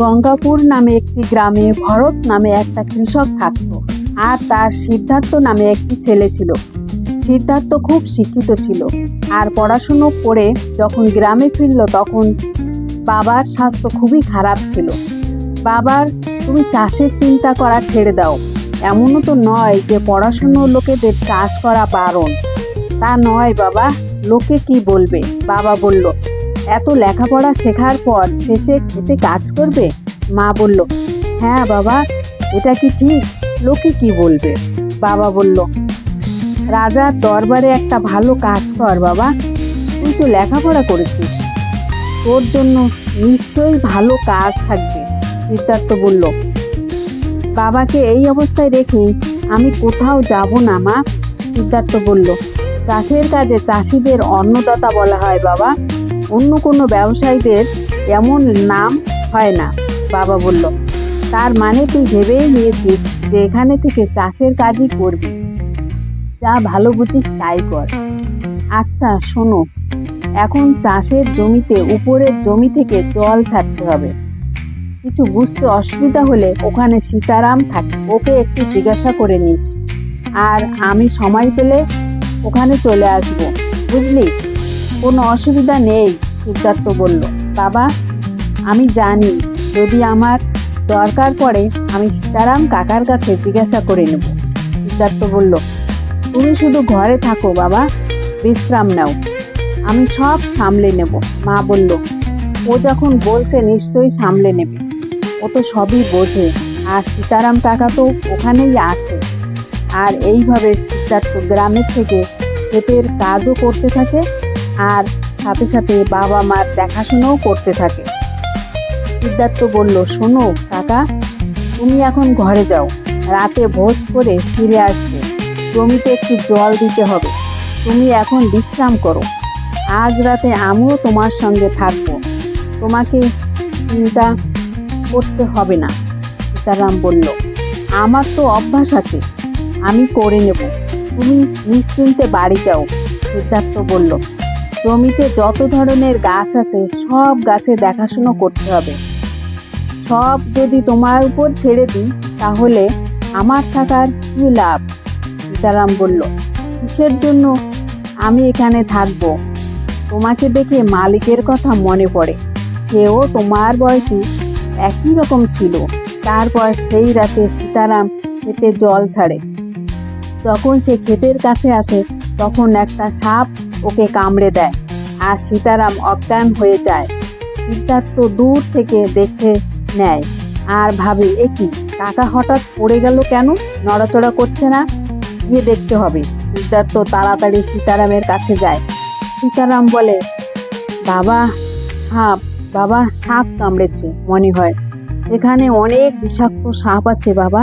গঙ্গাপুর নামে একটি গ্রামে ভরত নামে একটা কৃষক থাকত আর তার সিদ্ধার্থ নামে একটি ছেলে ছিল। সিদ্ধার্থ খুব শিক্ষিত ছিল আর পড়াশুনো করে যখন গ্রামে ফিরল তখন বাবার স্বাস্থ্য খুবই খারাপ ছিল। বাবার, তুমি চাষের চিন্তা করা ছেড়ে দাও। এমনও তো নয় যে পড়াশুনো লোকেদের চাষ করা বারণ। তা নয় বাবা, লোকে কি বলবে? বাবা বলল, এত লেখাপড়া শেখার পর শেষে খেতে কাজ করবে? মা বলল, হ্যাঁ বাবা, এটা কি ঠিক? লোকে কি বলবে? বাবা বলল, রাজার দরবারে একটা ভালো কাজ কর বাবা। তুই তো লেখাপড়া করেছিস, তোর জন্য নিশ্চয়ই ভালো কাজ থাকবে। সিদ্ধার্থ বলল, বাবাকে এই অবস্থায় রেখে আমি কোথাও যাব না মা। সিদ্ধার্থ বলল, চাষের কাজে চাষিদের অন্নদাতা বলা হয় বাবা, অন্য কোনো ব্যবসায়ীদের এমন নাম হয় না। বাবা বলল, তার মানে তুই ভেবেই নিয়েছিস যে এখানে থেকে চাষের কাজই করবি? যা ভালো বুঝিস তাই কর। আচ্ছা শোনো, এখন চাষের জমিতে উপরের জমি থেকে জল ছাড়তে হবে। কিছু বুঝতে অসুবিধা হলে ওখানে সীতারাম থাকে, ওকে একটু জিজ্ঞাসা করে নিস। আর আমি সময় পেলে ওখানে চলে আসবো, বুঝলি? কোনো অসুবিধা নেই। সিদ্ধার্থ বলল, বাবা আমি জানি, যদি আমার দরকার পড়ে আমি সীতারাম কাকার কাছে জিজ্ঞাসা করে নেব। সিদ্ধার্থ বলল, তুমি শুধু ঘরে থাকো বাবা, বিশ্রাম নাও, আমি সব সামলে নেব। মা বলল, ও যখন বলছে নিশ্চয়ই সামলে নেবে, ও তো সবই বোঝে, আর সীতারাম কাকা তো ওখানেই আছে। আর এইভাবে সিদ্ধার্থ গ্রামের থেকে ক্ষেতের কাজও করতে থাকে আর সাথে সাথে বাবা মার দেখাশোনাও করতে থাকে। সিদ্ধার্থ বলল, শোনো কাকা, তুমি এখন ঘরে যাও, রাতে ভোজ করে ফিরে আসবে, জমিতে একটু জল দিতে হবে। তুমি এখন বিশ্রাম করো, আজ রাতে আমিও তোমার সঙ্গে থাকবো, তোমাকে চিন্তা করতে হবে না। সীতারাম বলল, আমার তো অভ্যাস আছে, আমি করে নেব, তুমি নিশ্চিন্তে বাড়ি যাও। সিদ্ধার্থ বলল, জমিতে যত ধরনের গাছ আছে সব গাছে দেখাশুনো করতে হবে। সব যদি তোমার উপর ছেড়ে দিই তাহলে আমার থাকার কী লাভ? সীতারাম বলল, কিসের জন্য আমি এখানে থাকবো? তোমাকে দেখে মালিকের কথা মনে পড়ে, সেও তোমার বয়সী একই রকম ছিল। তারপর সেই রাতে সীতারাম খেতে জল ছাড়ে। যখন সে ক্ষেতের কাছে আসে তখন একটা সাপ ওকে কামড়ে দেয় আর সীতারাম অজ্ঞান হয়ে যায়। সিদ্ধার্থ দূর থেকে দেখে নেয় আর ভাবে, এ কি, কাকা হঠাৎ পড়ে গেল কেন? নড়াচড়া করছে না, গিয়ে দেখতে হবে। সিদ্ধার্থ তাড়াতাড়ি সীতারামের কাছে যায়। সীতারাম বলে, বাবা সাপ, বাবা সাপ কামড়েছে মনে হয়, এখানে অনেক বিষাক্ত সাপ আছে বাবা।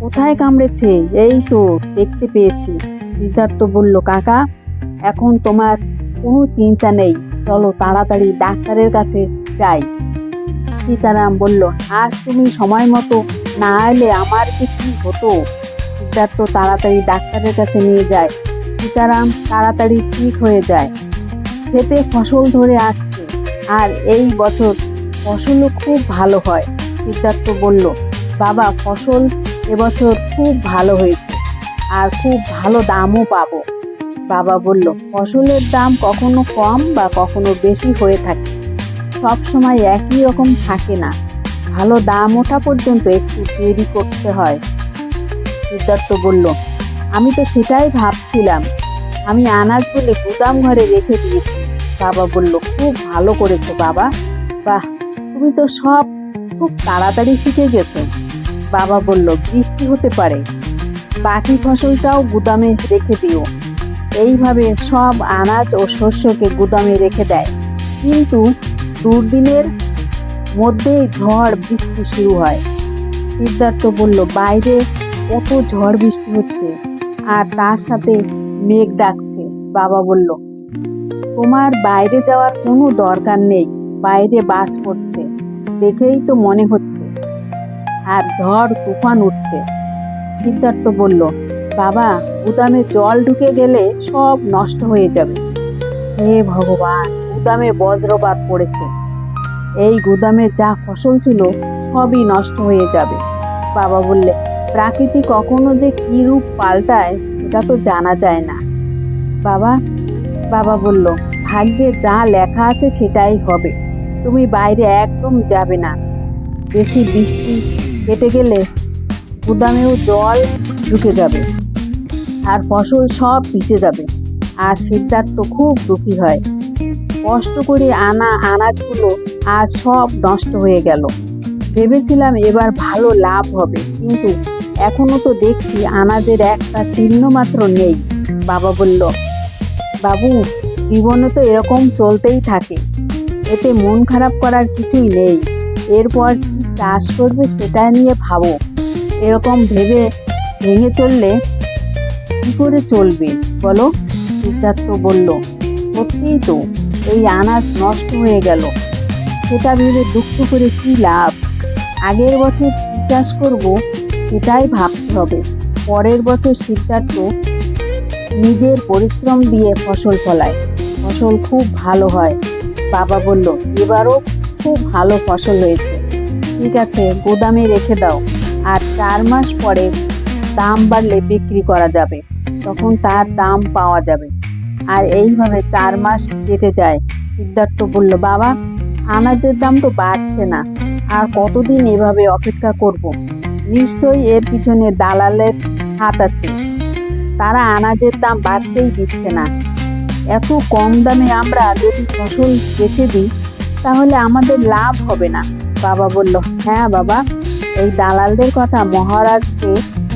কোথায় কামড়েছে? এই তো দেখতে পেয়েছি। সিদ্ধার্থ বলল, কাকা এখন তোমার কোনো চিন্তা নেই, চলো তাড়াতাড়ি ডাক্তারের কাছে যাই। সীতারাম বলল, আজ তুমি সময় মতো না এলে আমার কি হতো? সিদ্ধার্থ তাড়াতাড়ি ডাক্তারের কাছে নিয়ে যায়। সীতারাম তাড়াতাড়ি ঠিক হয়ে যায়। খেতে ফসল ধরে আসছে আর এই বছর ফসলও খুব ভালো হয়। সিদ্ধার্থ বলল, বাবা ফসল এবছর খুব ভালো হয়েছে আর খুব ভালো দামও পাবো। বাবা বলল, ফসলের দাম কখনো কম বা কখনো বেশি হয়ে থাকে, সব সময় একই রকম থাকে না, ভালো দাম ওঠা পর্যন্ত একটু দেরি করতে হয়। সিদ্ধার্থ বলল, আমি তো সেটাই ভাবছিলাম, আমি আনাজগুলো গুদাম ঘরে রেখে দিয়েছি। বাবা বলল, খুব ভালো করেছো বাবা, বাহ, তুমি তো সব খুব তাড়াতাড়ি শিখে গেছো। বাবা বলল, বৃষ্টি হতে পারে, বাকি ফসলটাও গুদামে রেখে দিও। এইভাবে সব আনাজ ও শস্যকে গুদামে রেখে দেয়। কিন্তু দুর্দিনের মধ্যেই ঝড় বৃষ্টি শুরু হয়। সিদ্ধার্থ বলল, বাইরে কত ঝড় বৃষ্টি হচ্ছে আর তার সাথে মেঘ ডাকছে। বাবা বলল, তোমার বাইরে যাওয়ার কোনো দরকার নেই, বাইরে বাজ পড়ছে দেখেই তো মনে হচ্ছে, আর ঝড় তুফান উঠছে। সিদ্ধার্থ বলল, বাবা গুদামে জল ঢুকে গেলে সব নষ্ট হয়ে যাবে। হে ভগবান, গুদামে বজ্রপাত পড়েছে, এই গুদামে যা ফসল ছিল সবই নষ্ট হয়ে যাবে। বাবা বললে, প্রকৃতি কখনো যে কি রূপ পাল্টায় এটা তো জানা যায় না। বাবা বাবা বলল, ভাগ্যে যা লেখা আছে সেটাই হবে। তুমি বাইরে একদম যাবে না। বেশি বৃষ্টি কেটে গেলে গুদামেও জল ঢুকে যাবে আর ফসল সব ভিজে যাবে। আর সিদ্ধার্থ খুব দুঃখী হয়। কষ্ট করে আনা আনাজগুলো আজ সব নষ্ট হয়ে গেল। ভেবেছিলাম এবার ভালো লাভ হবে, কিন্তু এখনো তো দেখছি আনাজের একটা চিহ্ন মাত্র নেই। বাবা বলল, বাবু, জীবনে তো এরকম চলতেই থাকে, এতে মন খারাপ করার কিছুই নেই। এরপর কি চাষ করবে সেটা নিয়ে ভাবো। এরকম ভেবে ভেঙে চললে কি করে চলবে বলো? সিদ্ধার্থ বলল, সত্যিই তো, এই আনাজ নষ্ট হয়ে গেল, সেটা ভেবে দুঃখ করে কি লাভ? আগের বছর কি চাষ করবো সেটাই ভাবতে হবে। পরের বছর সিদ্ধার্থ নিজের পরিশ্রম দিয়ে ফসল ফলায়। ফসল খুব ভালো হয়। বাবা বলল, এবারও খুব ভালো ফসল হয়েছে। ঠিক আছে, গোদামে রেখে দাও, আর 4 মাস পরে দাম বাড়লে বিক্রি করা যাবে, তখন তার দাম পাওয়া যাবে। আর এইভাবে 4 মাস কেটে যায়। সিদ্ধার্থ বলল, বাবা, আনাজের দাম তো বাড়ছে না, আর কতদিন এভাবে অপেক্ষা করব? নিশ্চয়ই এর পিছনে দালালের হাত আছে। তারা আনাজের দাম বাড়তেই দিচ্ছে না। এত কম দামে আমরা যদি ফসল বেচে দিই তাহলে আমাদের লাভ হবে না। বাবা বলল, হ্যাঁ বাবা, এই দালালদের কথা মহারাজকে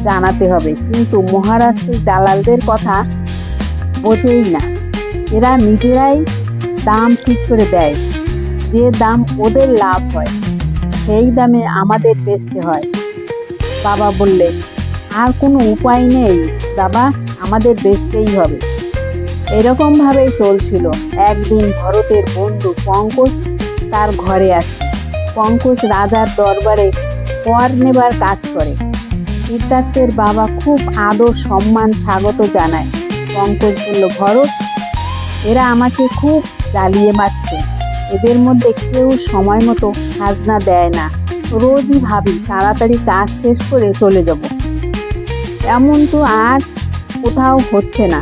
জানাতে হবে। কিন্তু মহারাজ সেই দালালদের কথা বোঝেই না। এরা নিজেরাই দাম ঠিক করে দেয়। যে দাম ওদের লাভ হয় সেই দামে আমাদের বেচতে হয়। বাবা বললে, আর কোনো উপায় নেই বাবা, আমাদের বেচতেই হবে। এরকম ভাবেই চলছিল। একদিন ভরতের বন্ধু পঙ্কজ তার ঘরে আসে। পঙ্কজ রাজার দরবারে কর নেবার কাজ করে। সিদ্ধার্থের বাবা খুব আদর সম্মান স্বাগত জানায়। পঙ্কজ বলল, ভরত, এরা আমাকে খুব জ্বালিয়ে মারছে। এদের মধ্যে কেউ সময় মতো খাজনা দেয় না। রোজই ভাবি তাড়াতাড়ি কাজ শেষ করে চলে যাব, এমন তো আর কোথাও হচ্ছে না।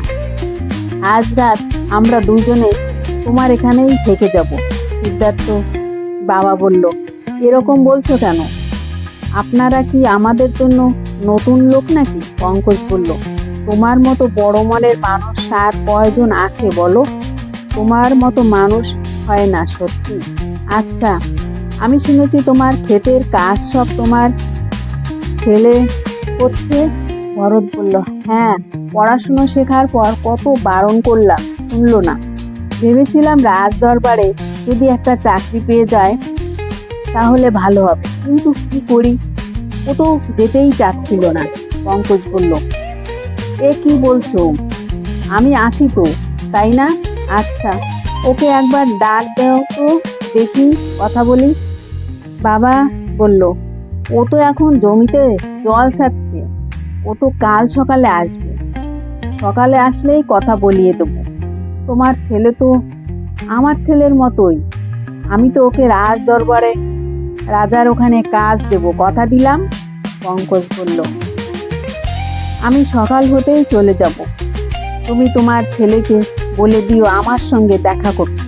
আজ রাত আমরা দুজনে তোমার এখানেই থেকে যাব। সিদ্ধার্থ বাবা বলল, এরকম বলছো কেন? আপনারা কি আমাদের জন্য নতুন লোক নাকি? পঙ্কজ বলল, তোমার মতো বড় মনের মানুষ আর কয়জন আছে বলো? তোমার মতো মানুষ হয় না সত্যি। আচ্ছা, আমি শুনেছি তোমার ক্ষেতের কাজ সব তোমার ছেলে করছে। ভরত বলল, হ্যাঁ, পড়াশুনো শেখার পর কত বারণ করলাম, শুনলো না। ভেবেছিলাম রাজ দরবারে যদি একটা চাকরি পেয়ে যায় তাহলে ভালো হবে, কিন্তু কি করি, ও তো যেতেই চাচ্ছিল না। পঙ্কজ বলল, এ কি বলছো? আমি আছি তো, তাই না? আচ্ছা, ওকে একবার ডাক দাও তো, দেখি, কথা বলি। বাবা বলল, ও তো এখন জমিতে জল ছাড়ছে, ও তো কাল সকালে আসবে। সকালে আসলেই কথা বলিয়ে দেবো। তোমার ছেলে তো আমার ছেলের মতোই। আমি তো ওকে রাজ দরবারে রাজার ওখানে কাজ দেব, কথা দিলাম। পঙ্কজ বলল, আমি সকাল হতেই চলে যাব। তুমি তোমার ছেলেকে বলে দিও আমার সঙ্গে দেখা করতে।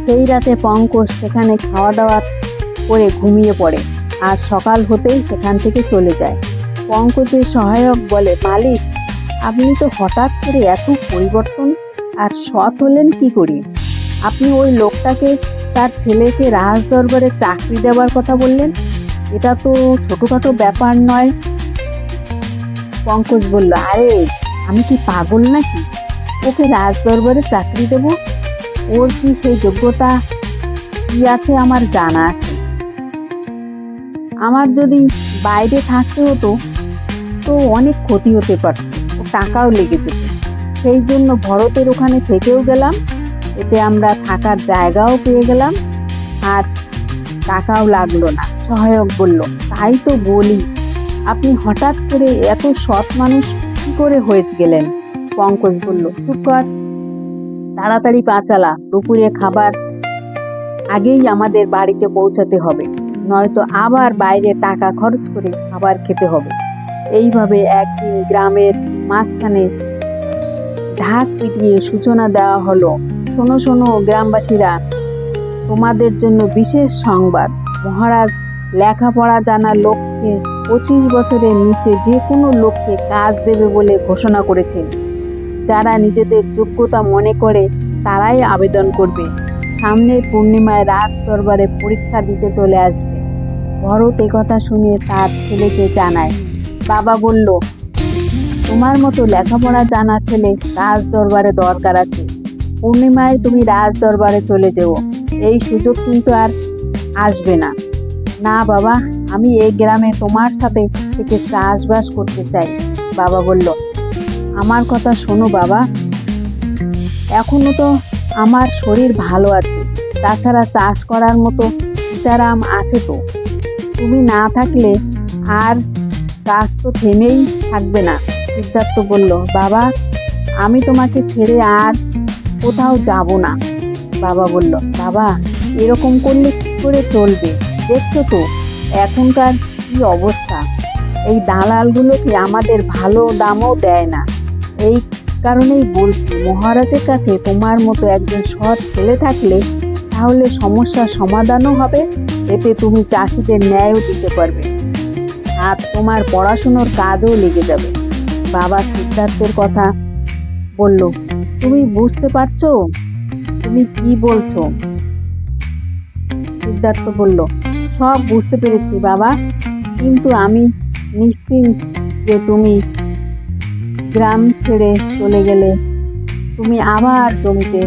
সেই রাতে পঙ্কজ সেখানে খাওয়া দাওয়া করে ঘুমিয়ে পড়ে, আর সকাল হতেই সেখান থেকে চলে যায়। পঙ্কজের সহায়ক বলে, মালিক, আপনি তো হঠাৎ করে এত পরিবর্তন আর সৎ হলেন কি করে? আপনি ওই লোকটাকে তার ছেলেকে রাজ দরবারে চাকরি দেওয়ার কথা বললেন, এটা তো ছোটোখাটো ব্যাপার নয়। পঙ্কজ বলল, আরে আমি কি পাগল নাকি? ওকে রাজ দরবারে চাকরি দেব? ওর কি সেই যোগ্যতা কি আছে আমার জানা আছে। আমার যদি বাইরে থাকতে হতো তো অনেক ক্ষতি হতে পারত, ও টাকাও লেগে যেত। সেই জন্য ভরতের ওখানে থেকেও গেলাম, এতে আমরা থাকার জায়গাও পেয়ে গেলাম আর টাকাও লাগলো না। সহায়ক বলল, তাই তো বলি, আপনি হঠাৎ করে এত সৎ মানুষ কি করে হয়ে গেলেন? পঙ্কজ বলল, চুপ কর, তাড়াতাড়ি পা চালা, দুপুরে খাবার আগেই আমাদের বাড়িতে পৌঁছাতে হবে, নয়তো আবার বাইরে টাকা খরচ করে খাবার খেতে হবে। এইভাবে একদিন গ্রামের মাঝখানে ঢাক পিটিয়ে সূচনা দেওয়া হলো, শোনো শোনো গ্রামবাসীরা, তোমাদের জন্য বিশেষ সংবাদ। মহারাজ লেখাপড়া জানা লোককে 25 বছরের নিচে যে কোনো লোককে কাজ দেবে বলে ঘোষণা করেছেন। যারা নিজেদের যোগ্যতা মনে করে তারাই আবেদন করবে। সামনের পূর্ণিমায় রাজ দরবারে পরীক্ষা দিতে চলে আসবে। ভরত একথা শুনে তার ছেলেকে জানায়। বাবা বলল, তোমার মতো লেখাপড়া জানা ছেলে রাজ দরবারে দরকার আছে। পূর্ণিমায় তুমি রাজ দরবারে চলে যেও, এই সুযোগ কিন্তু আর আসবে না। না বাবা, আমি এই গ্রামে তোমার সাথে থেকে চাষবাস করতে চাই। বাবা বলল, আমার কথা শোনো বাবা, এখনো তো আমার শরীর ভালো আছে, তাছাড়া চাষ করার মতো সীতারাম আছে তো। তুমি না থাকলে আর কাজ তো থেমেই থাকবে না। সিদ্ধার্থ বলল, বাবা আমি তোমাকে ছেড়ে আর কোথাও যাব না। বাবা বলল, বাবা এরকম করলে কি করে চলবে? দেখছো তো এখনকার কি অবস্থা, এই দালালগুলোকে আমাদের ভালো দামও দেয় না। এই কারণেই বলছি, মহারাজের কাছে তোমার মতো একজন সৎ ছেলে থাকলে তাহলে সমস্যার সমাধানও হবে, এতে তুমি চাষিদের ন্যায়ও দিতে পারবে, আর তোমার পড়াশুনোর কাজও লেগে যাবে। বাবা সিদ্ধার্থের কথা বলল, তুমি বুঝতে পারছো তুমি কি বলছো? সিদ্ধার্থ বলল, সব বুঝতে পেরেছি বাবা, কিন্তু আমি নিশ্চিত যে তুমি গ্রাম ছেড়ে চলে গেলে তুমি আবার জমিতে